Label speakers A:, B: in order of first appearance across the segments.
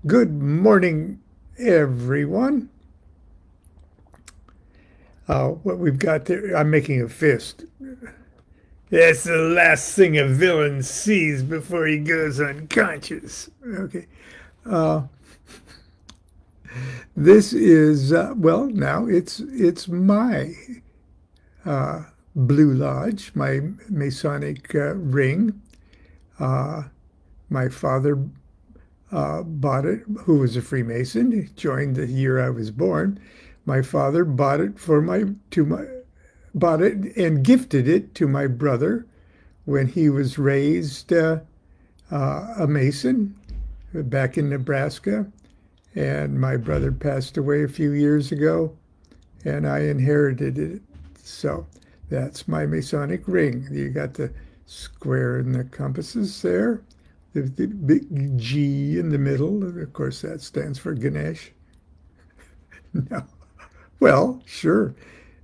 A: Good morning, everyone. What we've got there, I'm making a fist. That's the last thing a villain sees before he goes unconscious. Okay. Uh, this is, well, now it's my uh, Blue Lodge, my Masonic ring. Uh, my father bought it, who was a Freemason. He joined the year I was born. My father bought it bought it and gifted it to my brother when he was raised a Mason back in Nebraska. And my brother passed away a few years ago, and I inherited it. So that's my Masonic ring. You got the square and the compasses there. The big G in the middle. Of course, that stands for Ganesh. No. Well, sure.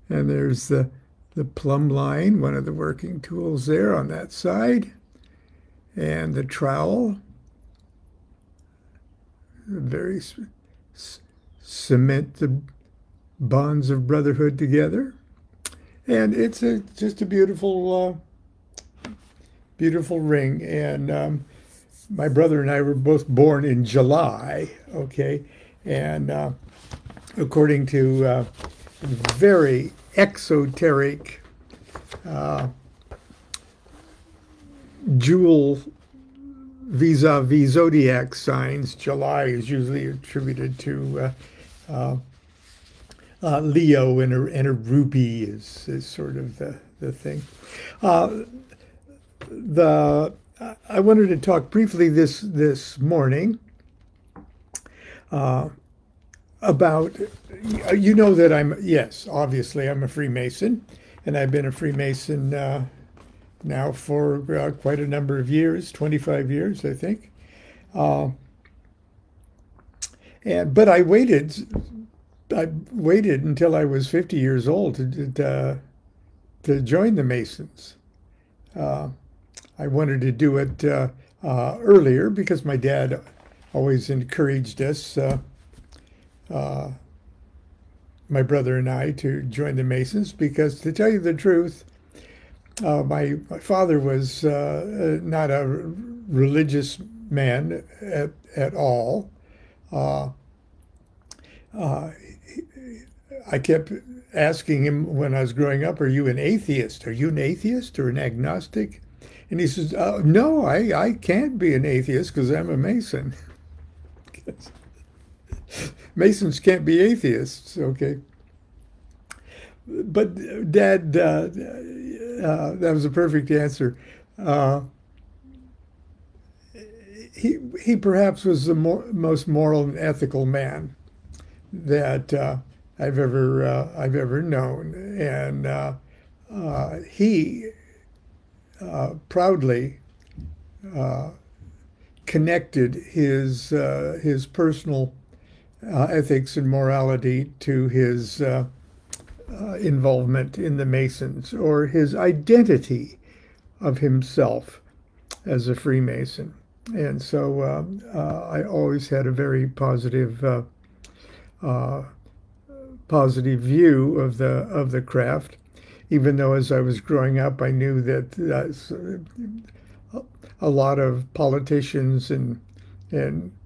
A: And there's the plumb line, one of the working tools there on that side. And the trowel. Very cement the bonds of brotherhood together. And it's just a beautiful, beautiful ring. And my brother and I were both born in July, okay? And according to very exoteric jewel vis-a-vis zodiac signs, July is usually attributed to Leo, and a ruby is sort of the thing. I wanted to talk briefly this morning about, you know that yes, obviously I'm a Freemason, and I've been a Freemason now for quite a number of years, 25 years, I think. But I waited until I was 50 years old to join the Masons. I wanted to do it earlier because my dad always encouraged us, my brother and I, to join the Masons because, to tell you the truth, my father was not a religious man at all. I kept asking him when I was growing up, "Are you an atheist? Are you an atheist or an agnostic?" And he says, "No, I can't be an atheist because I'm a Mason." Masons can't be atheists, okay? But Dad, that was a perfect answer. He perhaps was the most moral and ethical man that I've ever known, and he proudly connected his personal ethics and morality to his involvement in the Masons, or his identity of himself as a Freemason. And so I always had a very positive view of the craft, even though as I was growing up, I knew that a lot of politicians and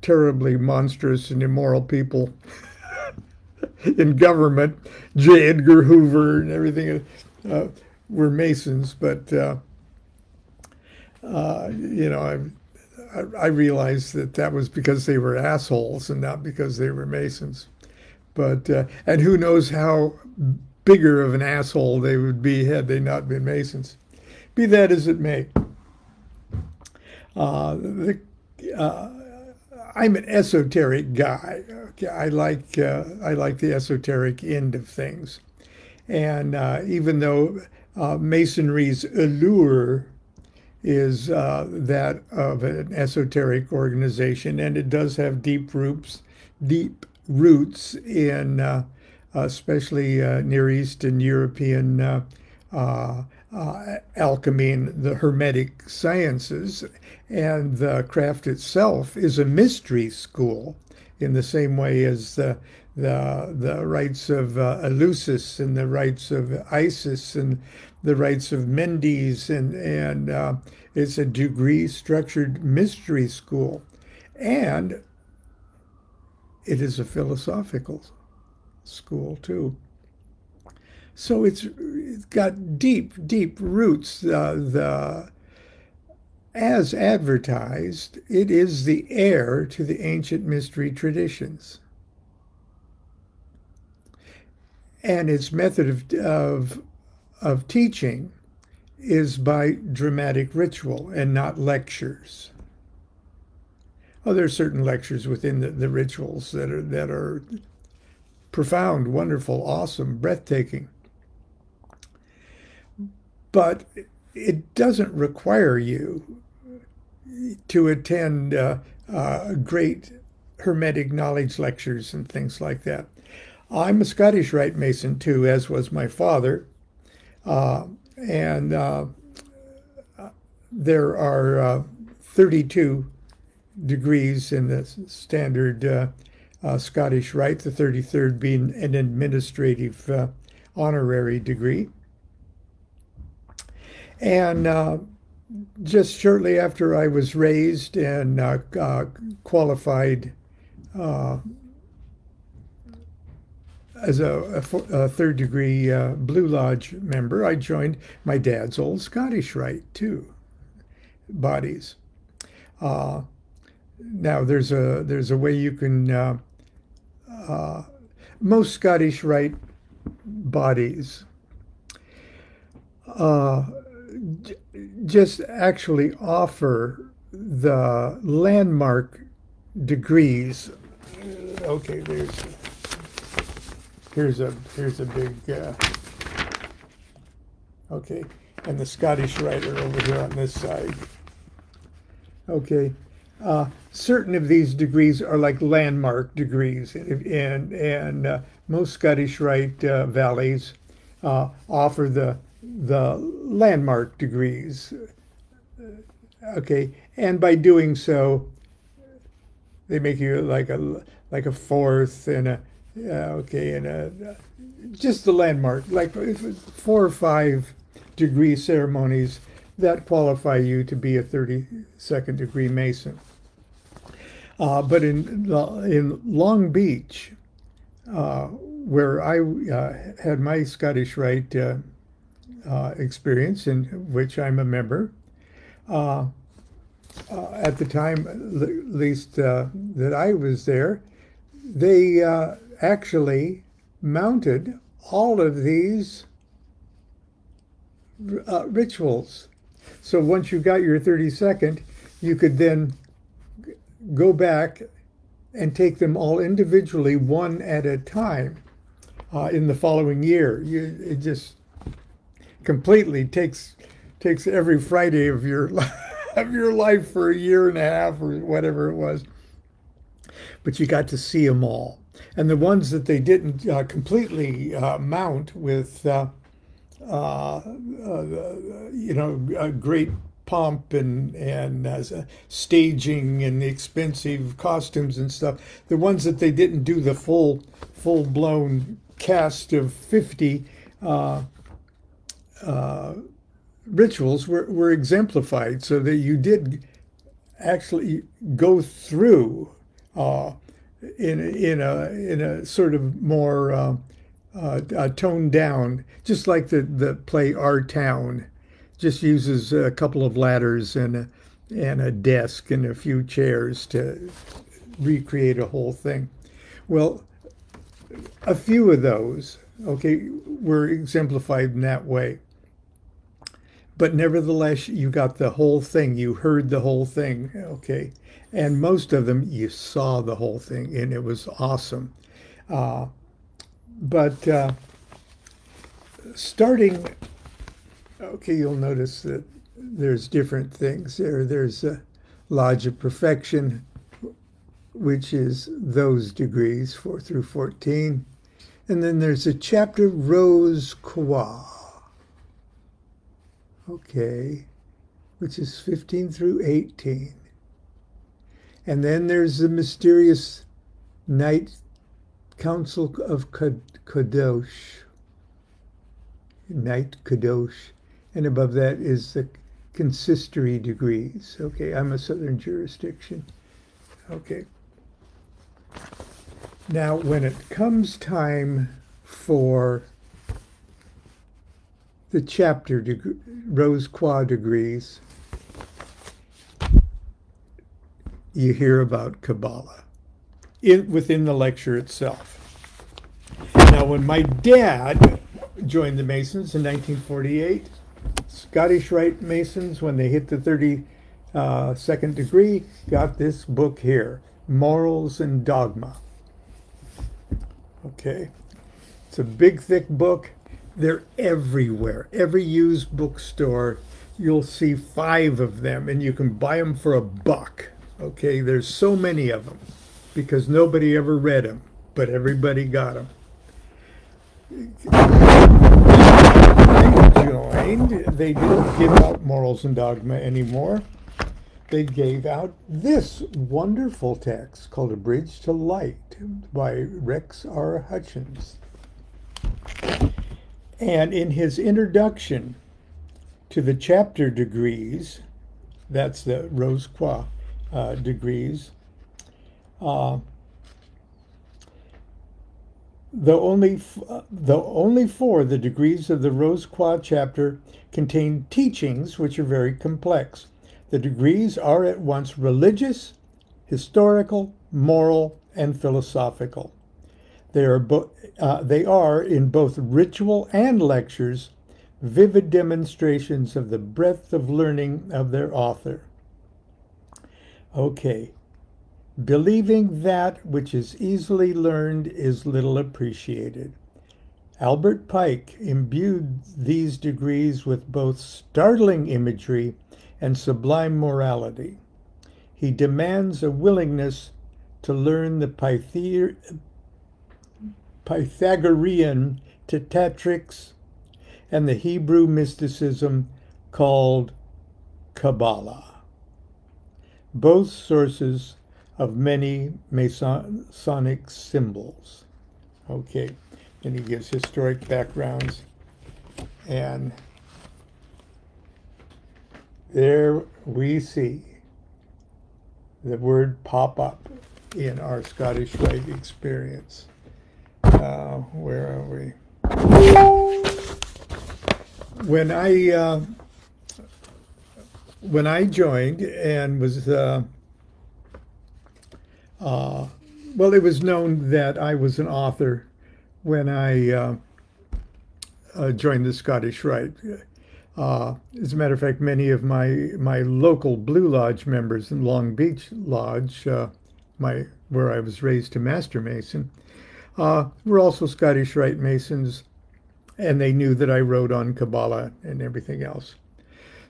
A: terribly monstrous and immoral people in government, J. Edgar Hoover and everything, were Masons. But you know, I realized that was because they were assholes and not because they were Masons. But and who knows how bigger of an asshole they would be had they not been Masons. Be that as it may. I'm an esoteric guy. Okay, I like the esoteric end of things, and even though Masonry's allure is that of an esoteric organization, and it does have deep roots in especially Near East and European alchemy and the Hermetic sciences, and the craft itself is a mystery school. in the same way as the rites of Eleusis and the rites of Isis and the rites of Mendes, and it's a degree-structured mystery school, and it is a philosophical school too. So it's got deep, deep roots. As advertised, it is the heir to the ancient mystery traditions. And its method of teaching is by dramatic ritual and not lectures. Oh, there are certain lectures within the rituals that are profound, wonderful, awesome, breathtaking. But it doesn't require you to attend great Hermetic knowledge lectures and things like that. I'm a Scottish Rite Mason too, as was my father. And there are 32 degrees in the standard Scottish Rite, the 33rd being an administrative honorary degree. And just shortly after I was raised and qualified as a third degree Blue Lodge member, I joined my dad's old Scottish Rite too bodies. Now there's a way you can most Scottish Rite bodies just actually offer the landmark degrees. Okay, here's a big okay, and the Scottish Rite are over here on this side. Okay, certain of these degrees are like landmark degrees, and most Scottish Rite valleys offer the landmark degrees. Okay, and by doing so, they make you like a fourth and a okay, and just the landmark, like 4 or 5 degree ceremonies that qualify you to be a 32nd degree Mason. But in Long Beach, where I had my Scottish Rite experience, in which I'm a member, at the time, at least that I was there, they actually mounted all of these rituals. So once you got your 32nd, you could then go back and take them all individually, one at a time, in the following year. It just completely takes every Friday of your of your life for a year and a half or whatever it was. But you got to see them all. And the ones that they didn't completely mount with, great pomp and staging and expensive costumes and stuff, the ones that they didn't do the full-blown cast of 50 rituals were exemplified, so that you did actually go through in a sort of more toned down, just like the play Our Town, just uses a couple of ladders and a desk and a few chairs to recreate a whole thing. Well, a few of those, okay, were exemplified in that way. But nevertheless, you got the whole thing. You heard the whole thing, okay? And most of them, you saw the whole thing, and it was awesome. But starting, okay, you'll notice that there's different things there. There's a Lodge of Perfection, which is those degrees, 4 through 14. And then there's a chapter Rose Croix, okay, which is 15 through 18. And then there's the mysterious Knight Council of Kadosh, Knight Kadosh, and above that is the consistory degrees. Okay, I'm a southern jurisdiction. Okay. Now, when it comes time for the chapter Rose Qua degrees, you hear about Cabala within the lecture itself. Now, when my dad joined the Masons in 1948, Scottish Rite Masons, when they hit the 32nd degree, got this book here, Morals and Dogma. Okay, it's a big, thick book. They're everywhere. Every used bookstore, you'll see 5 of them, and you can buy them for $1. Okay, there's so many of them because nobody ever read them, but everybody got them. I joined. They didn't give out Morals and Dogma anymore. They gave out this wonderful text called A Bridge to Light by Rex R. Hutchins. And in his introduction to the chapter degrees, that's the Rose Qua degrees, the only 4, the degrees of the Rose Qua chapter, contain teachings which are very complex. The degrees are at once religious, historical, moral, and philosophical. They are in both ritual and lectures, vivid demonstrations of the breadth of learning of their author. Okay. Believing that which is easily learned is little appreciated. Albert Pike imbued these degrees with both startling imagery and sublime morality. He demands a willingness to learn the Pythagorean Tetatrix and the Hebrew mysticism called Cabala, both sources of many Masonic symbols. Okay, then he gives historic backgrounds, and there we see the word pop up in our Scottish Rite experience. Where are we? When I joined and was well, it was known that I was an author when I joined the Scottish Rite. As a matter of fact, many of my local Blue Lodge members in Long Beach Lodge, where I was raised to Master Mason, were also Scottish Rite Masons, and they knew that I wrote on Cabala and everything else.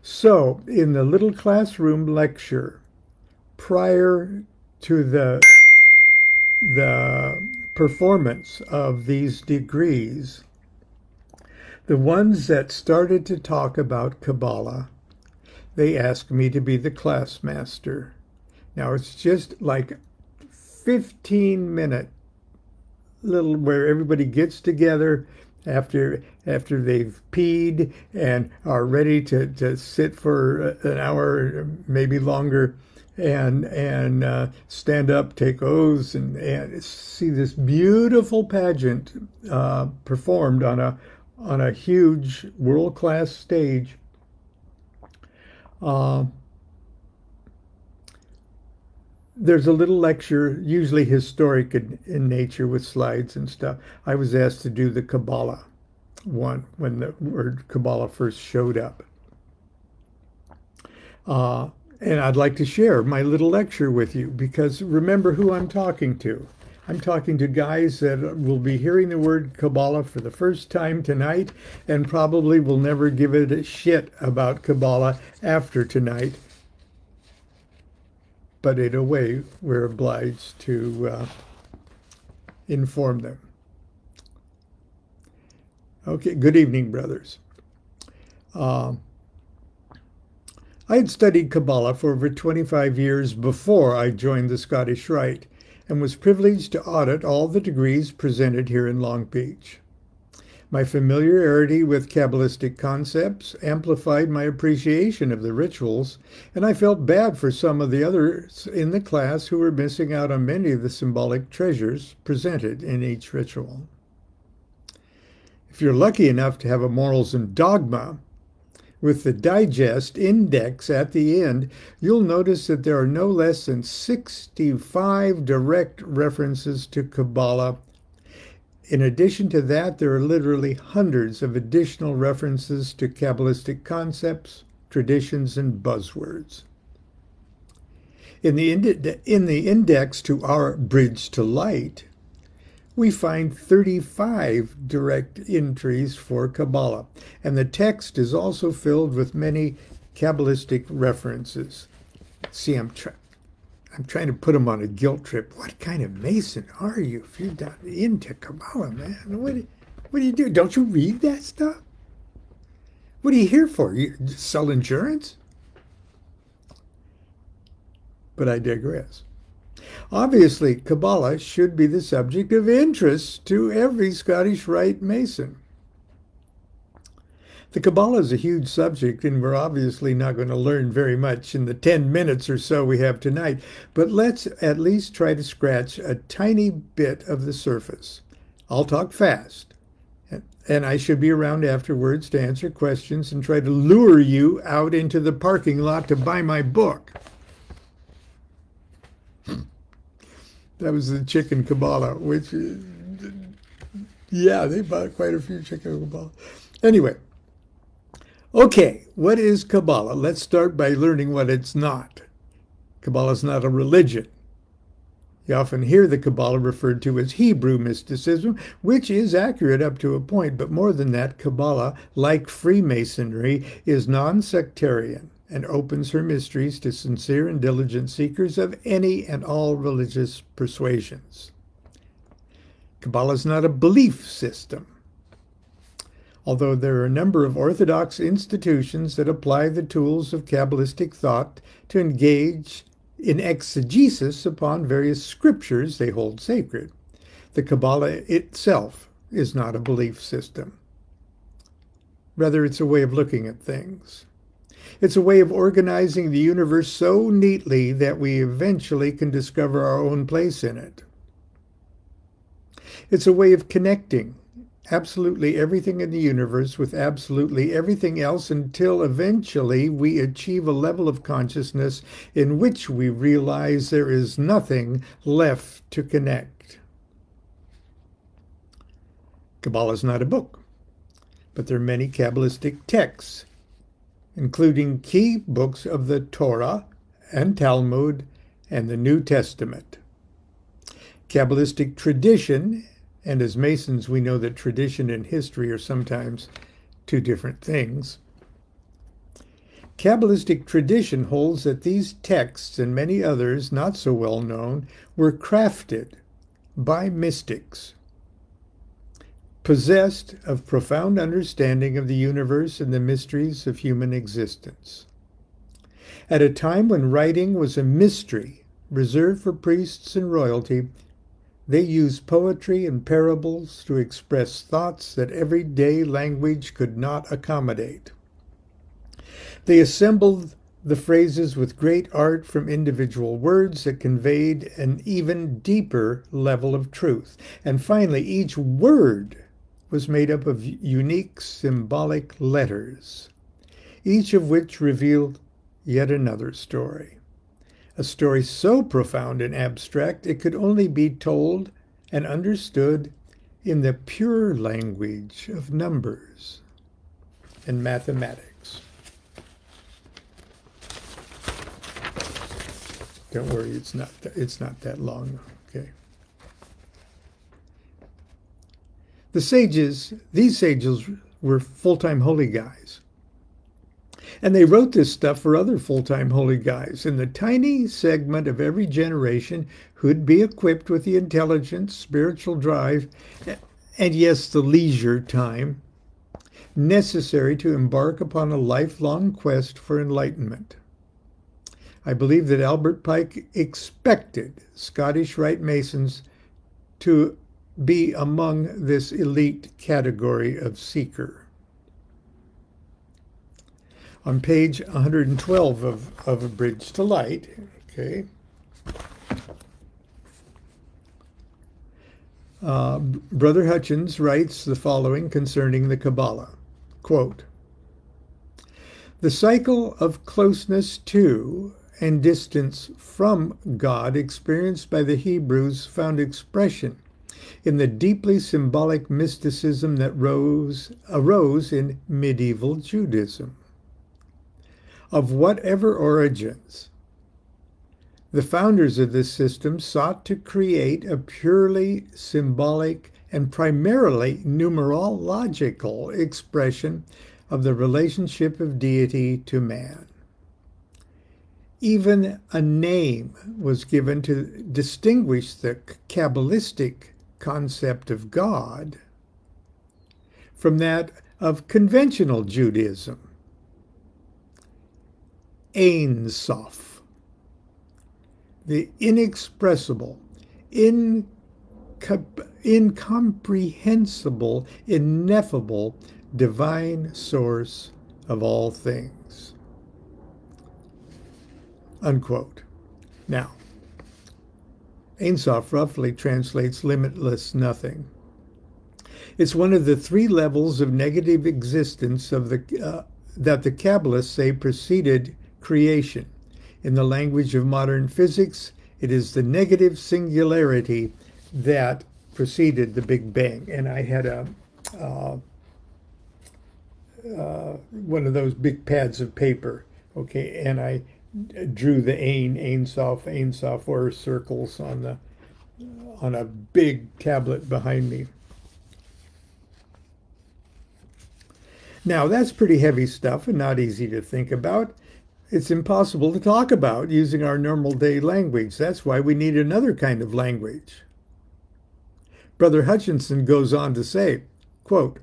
A: So, in the little classroom lecture, prior to the performance of these degrees, the ones that started to talk about Cabala, they asked me to be the class master. Now, it's just like 15-minute little where everybody gets together after they've peed and are ready to sit for an hour, maybe longer, and stand up, take oaths, and see this beautiful pageant performed on a huge world-class stage. There's a little lecture, usually historic in nature with slides and stuff. I was asked to do the Cabala one when the word Cabala first showed up. And I'd like to share my little lecture with you, because remember who I'm talking to. I'm talking to guys that will be hearing the word Cabala for the first time tonight and probably will never give it a shit about Cabala after tonight. But in a way, we're obliged to inform them. Okay, good evening, brothers. I had studied Cabala for over 25 years before I joined the Scottish Rite, and was privileged to audit all the degrees presented here in Long Beach. My familiarity with Cabalistic concepts amplified my appreciation of the rituals, and I felt bad for some of the others in the class who were missing out on many of the symbolic treasures presented in each ritual. If you're lucky enough to have a Morals and Dogma with the digest index at the end, you'll notice that there are no less than 65 direct references to Cabala. In addition to that, there are literally hundreds of additional references to Cabalistic concepts, traditions, and buzzwords. In the index to our Bridge to Light, we find 35 direct entries for Cabala, and the text is also filled with many Cabalistic references. See, I'm trying to put them on a guilt trip. What kind of Mason are you if you're not into Cabala, man? What do you do? Don't you read that stuff? What are you here for? You sell insurance? But I digress. Obviously, Cabala should be the subject of interest to every Scottish Rite Mason. The Cabala is a huge subject, and we're obviously not going to learn very much in the 10 minutes or so we have tonight, but let's at least try to scratch a tiny bit of the surface. I'll talk fast, and I should be around afterwards to answer questions and try to lure you out into the parking lot to buy my book. That was the chicken Cabala, which, yeah, they bought quite a few chicken Cabala. Anyway, okay, what is Cabala? Let's start by learning what it's not. Cabala is not a religion. You often hear the Cabala referred to as Hebrew mysticism, which is accurate up to a point, but more than that, Cabala, like Freemasonry, is non-sectarian and opens her mysteries to sincere and diligent seekers of any and all religious persuasions. Cabala is not a belief system, although there are a number of Orthodox institutions that apply the tools of Cabalistic thought to engage in exegesis upon various scriptures they hold sacred. The Cabala itself is not a belief system. Rather, it's a way of looking at things. It's a way of organizing the universe so neatly that we eventually can discover our own place in it. It's a way of connecting absolutely everything in the universe with absolutely everything else until eventually we achieve a level of consciousness in which we realize there is nothing left to connect. Cabala is not a book, but there are many Cabalistic texts, including key books of the Torah and Talmud and the New Testament. Cabalistic tradition, and as Masons we know that tradition and history are sometimes two different things. Cabalistic tradition holds that these texts and many others not so well known were crafted by mystics, possessed of profound understanding of the universe and the mysteries of human existence. At a time when writing was a mystery reserved for priests and royalty, they used poetry and parables to express thoughts that everyday language could not accommodate. They assembled the phrases with great art from individual words that conveyed an even deeper level of truth. And finally, each word was made up of unique symbolic letters, each of which revealed yet another story. A story so profound and abstract it could only be told and understood in the pure language of numbers and mathematics. Don't worry, it's not that long, okay? These sages were full-time holy guys. And they wrote this stuff for other full-time holy guys. And the tiny segment of every generation who'd be equipped with the intelligence, spiritual drive, and yes, the leisure time necessary to embark upon a lifelong quest for enlightenment. I believe that Albert Pike expected Scottish Rite Masons to be among this elite category of seeker. On page 112 of A Bridge to Light, okay, Brother Hutchins writes the following concerning the Cabala, quote, "The cycle of closeness to and distance from God experienced by the Hebrews found expression in the deeply symbolic mysticism that arose in medieval Judaism. Of whatever origins, the founders of this system sought to create a purely symbolic and primarily numerological expression of the relationship of deity to man. Even a name was given to distinguish the Cabalistic concept of God from that of conventional Judaism. Ein Sof, the inexpressible, incomprehensible, ineffable, divine source of all things." Unquote. Now, Ein Sof roughly translates limitless nothing. It's one of the three levels of negative existence of that the Kabbalists say preceded creation. In the language of modern physics, it is the negative singularity that preceded the Big Bang. And I had one of those big pads of paper, okay, and I drew the Ein Sof, or circles on a big tablet behind me. Now, that's pretty heavy stuff and not easy to think about. It's impossible to talk about using our normal day language. That's why we need another kind of language. Brother Hutchinson goes on to say, quote,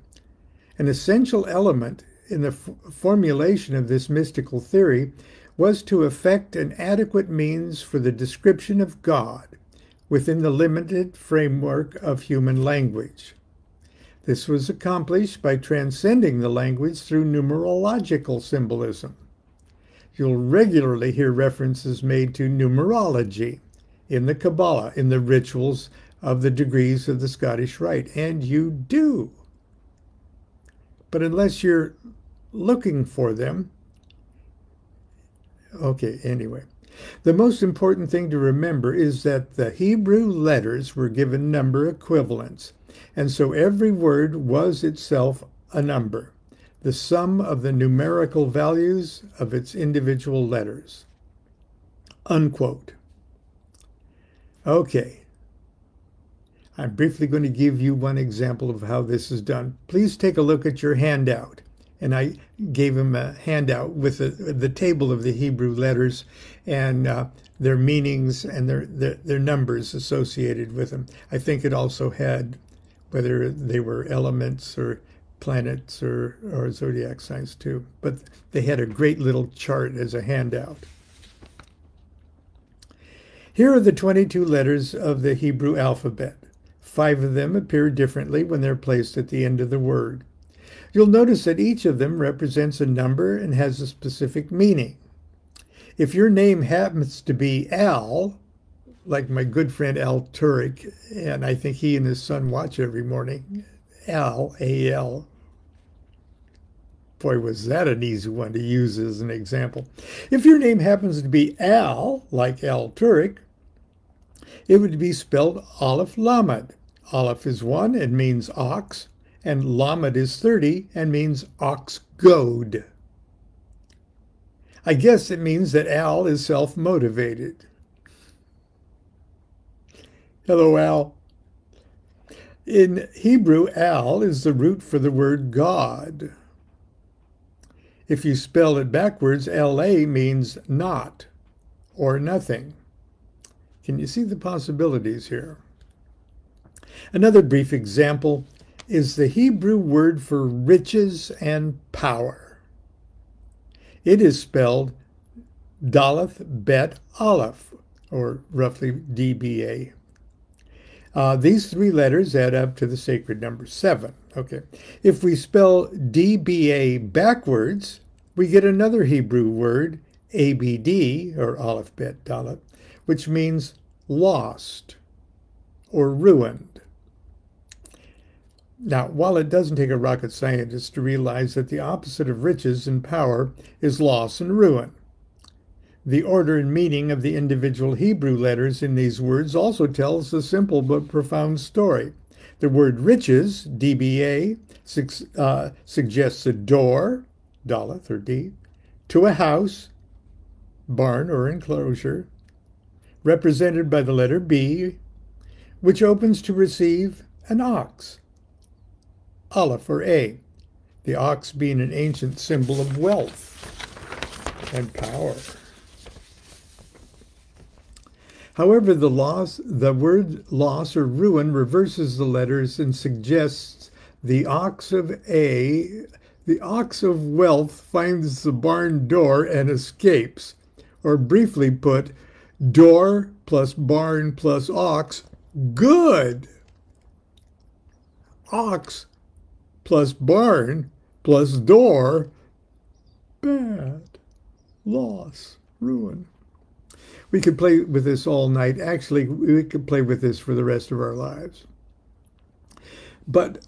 A: "An essential element in the formulation of this mystical theory was to effect an adequate means for the description of God within the limited framework of human language. This was accomplished by transcending the language through numerological symbolism. You'll regularly hear references made to numerology in the Cabala, in the rituals of the degrees of the Scottish Rite, and you do. But unless you're looking for them, okay, anyway. The most important thing to remember is that the Hebrew letters were given number equivalents, and so every word was itself a number, the sum of the numerical values of its individual letters." Unquote. Okay. I'm briefly going to give you one example of how this is done. Please take a look at your handout. And I gave him a handout with the table of the Hebrew letters and their meanings and their numbers associated with them. I think it also had whether they were elements or planets or zodiac signs too. But they had a great little chart as a handout. Here are the 22 letters of the Hebrew alphabet. 5 of them appear differently when they're placed at the end of the word. You'll notice that each of them represents a number and has a specific meaning. If your name happens to be Al, like my good friend Al Turek, and I think he and his son watch every morning, Al, A-L. Boy, was that an easy one to use as an example. If your name happens to be Al, like Al Turek, it would be spelled Aleph Lamed. Aleph is 1 and means ox, and Lamed is 30 and means ox goad. I guess it means that Al is self-motivated. Hello, Al. In Hebrew, Al is the root for the word God. If you spell it backwards, L-A means not or nothing. Can you see the possibilities here? Another brief example is the Hebrew word for riches and power. It is spelled Daleth, Bet, Aleph, or roughly DBA. These three letters add up to the sacred number 7. Okay. If we spell DBA backwards, we get another Hebrew word, ABD, or Aleph, Bet, Daleth, which means lost or ruined. Now, while it doesn't take a rocket scientist to realize that the opposite of riches and power is loss and ruin, the order and meaning of the individual Hebrew letters in these words also tells a simple but profound story. The word riches, DBA, suggests a door, Daleth or D, to a house, barn or enclosure, represented by the letter B, which opens to receive an ox, Aleph or A, the ox being an ancient symbol of wealth and power. However, the word loss or ruin reverses the letters and suggests the ox of A, the ox of wealth finds the barn door and escapes. Or briefly put, door plus barn plus ox, good. Ox plus barn plus door, bad. Loss, ruin. We could play with this all night. Actually, we could play with this for the rest of our lives. But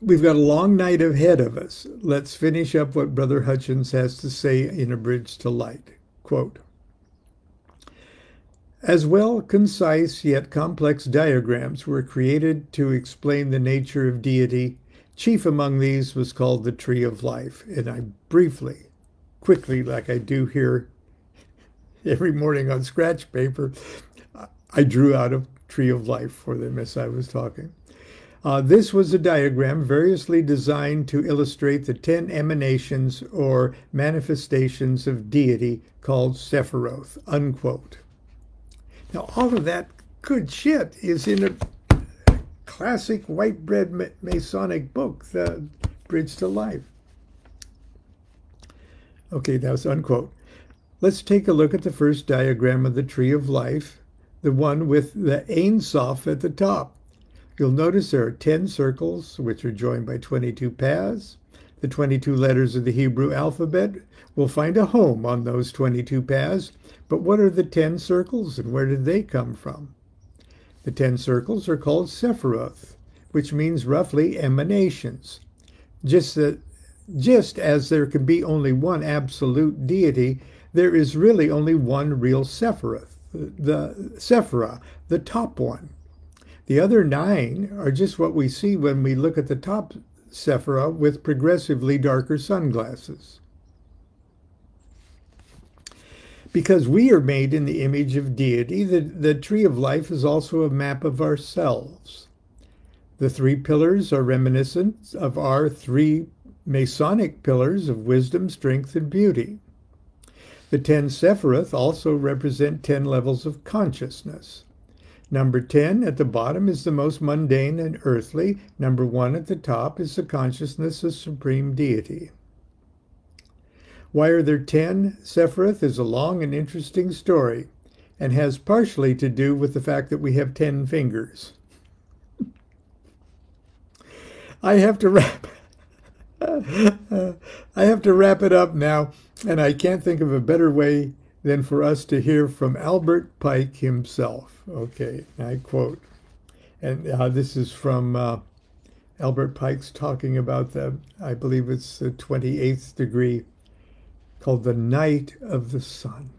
A: we've got a long night ahead of us. Let's finish up what Brother Hutchins has to say in A Bridge to Light. Quote, as well, concise yet complex diagrams were created to explain the nature of deity. Chief among these was called the Tree of Life. And I briefly, quickly, like I do here every morning on scratch paper, I drew out a Tree of Life for them as I was talking. This was a diagram variously designed to illustrate the 10 emanations or manifestations of deity called Sephiroth, unquote. Now, all of that good shit is in a classic white bread Masonic book, The Bridge to Life. Okay, that was unquote. Let's take a look at the first diagram of the Tree of Life, the one with the Ein Sof at the top. You'll notice there are 10 circles, which are joined by 22 paths. The 22 letters of the Hebrew alphabet will find a home on those 22 paths. But what are the 10 circles, and where did they come from? The 10 circles are called Sephiroth, which means roughly emanations. Just as there can be only one absolute deity, there is really only one real Sephiroth, the Sephirah, the top one. The other 9 are just what we see when we look at the top Sephirah with progressively darker sunglasses. Because we are made in the image of deity, the Tree of Life is also a map of ourselves. The 3 pillars are reminiscent of our 3 Masonic pillars of wisdom, strength, and beauty. The 10 Sephiroth also represent 10 levels of consciousness. Number 10 at the bottom is the most mundane and earthly. Number 1 at the top is the consciousness of supreme deity. Why are there 10 Sephiroth is a long and interesting story, and has partially to do with the fact that we have 10 fingers. I have to wrap it up now, and I can't think of a better way than for us to hear from Albert Pike himself. Okay, I quote, and this is from Albert Pike's talking about I believe it's the 28th degree, called the Night of the Sun,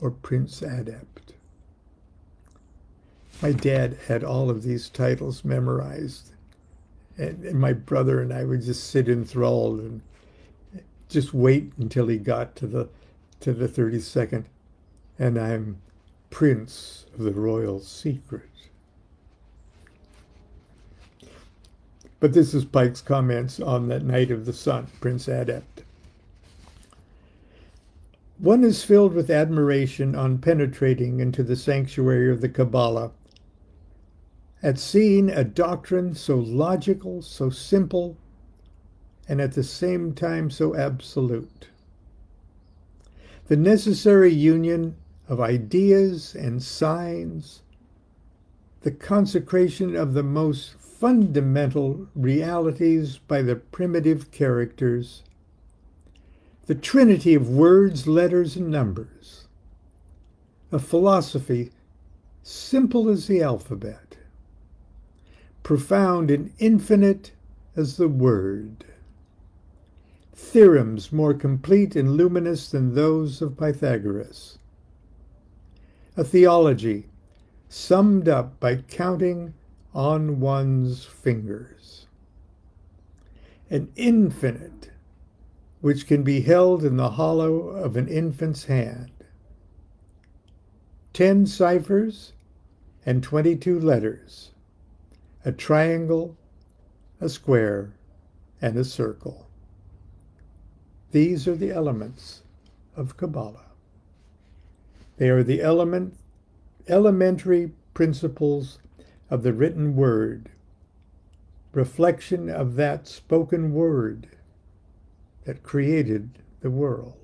A: or Prince Adept. My dad had all of these titles memorized, and my brother and I would just sit enthralled and just wait until he got to the 32nd, and I'm Prince of the Royal Secret. But this is Pike's comments on that Night of the Sun, Prince Adept. One is filled with admiration on penetrating into the sanctuary of the Cabala, at seeing a doctrine so logical, so simple, and at the same time so absolute. the necessary union of ideas and signs, the consecration of the most fundamental realities by the primitive characters, the trinity of words, letters, and numbers, a philosophy simple as the alphabet, profound and infinite as the word, theorems more complete and luminous than those of Pythagoras, a theology summed up by counting on one's fingers, an infinite which can be held in the hollow of an infant's hand, 10 ciphers and 22 letters, a triangle, a square, and a circle. These are the elements of Cabala. They are the elementary principles of the written word, reflection of that spoken word that created the world.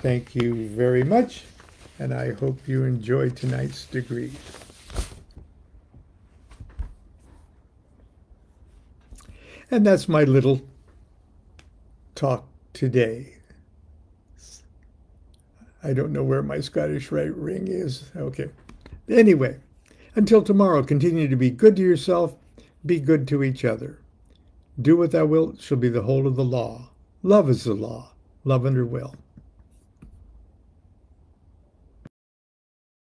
A: Thank you very much, and I hope you enjoyed tonight's degree. And that's my little talk today. I don't know where my Scottish Rite ring is. Okay. Anyway, until tomorrow, continue to be good to yourself, be good to each other. Do what thou wilt shall be the whole of the law. Love is the law. Love under will.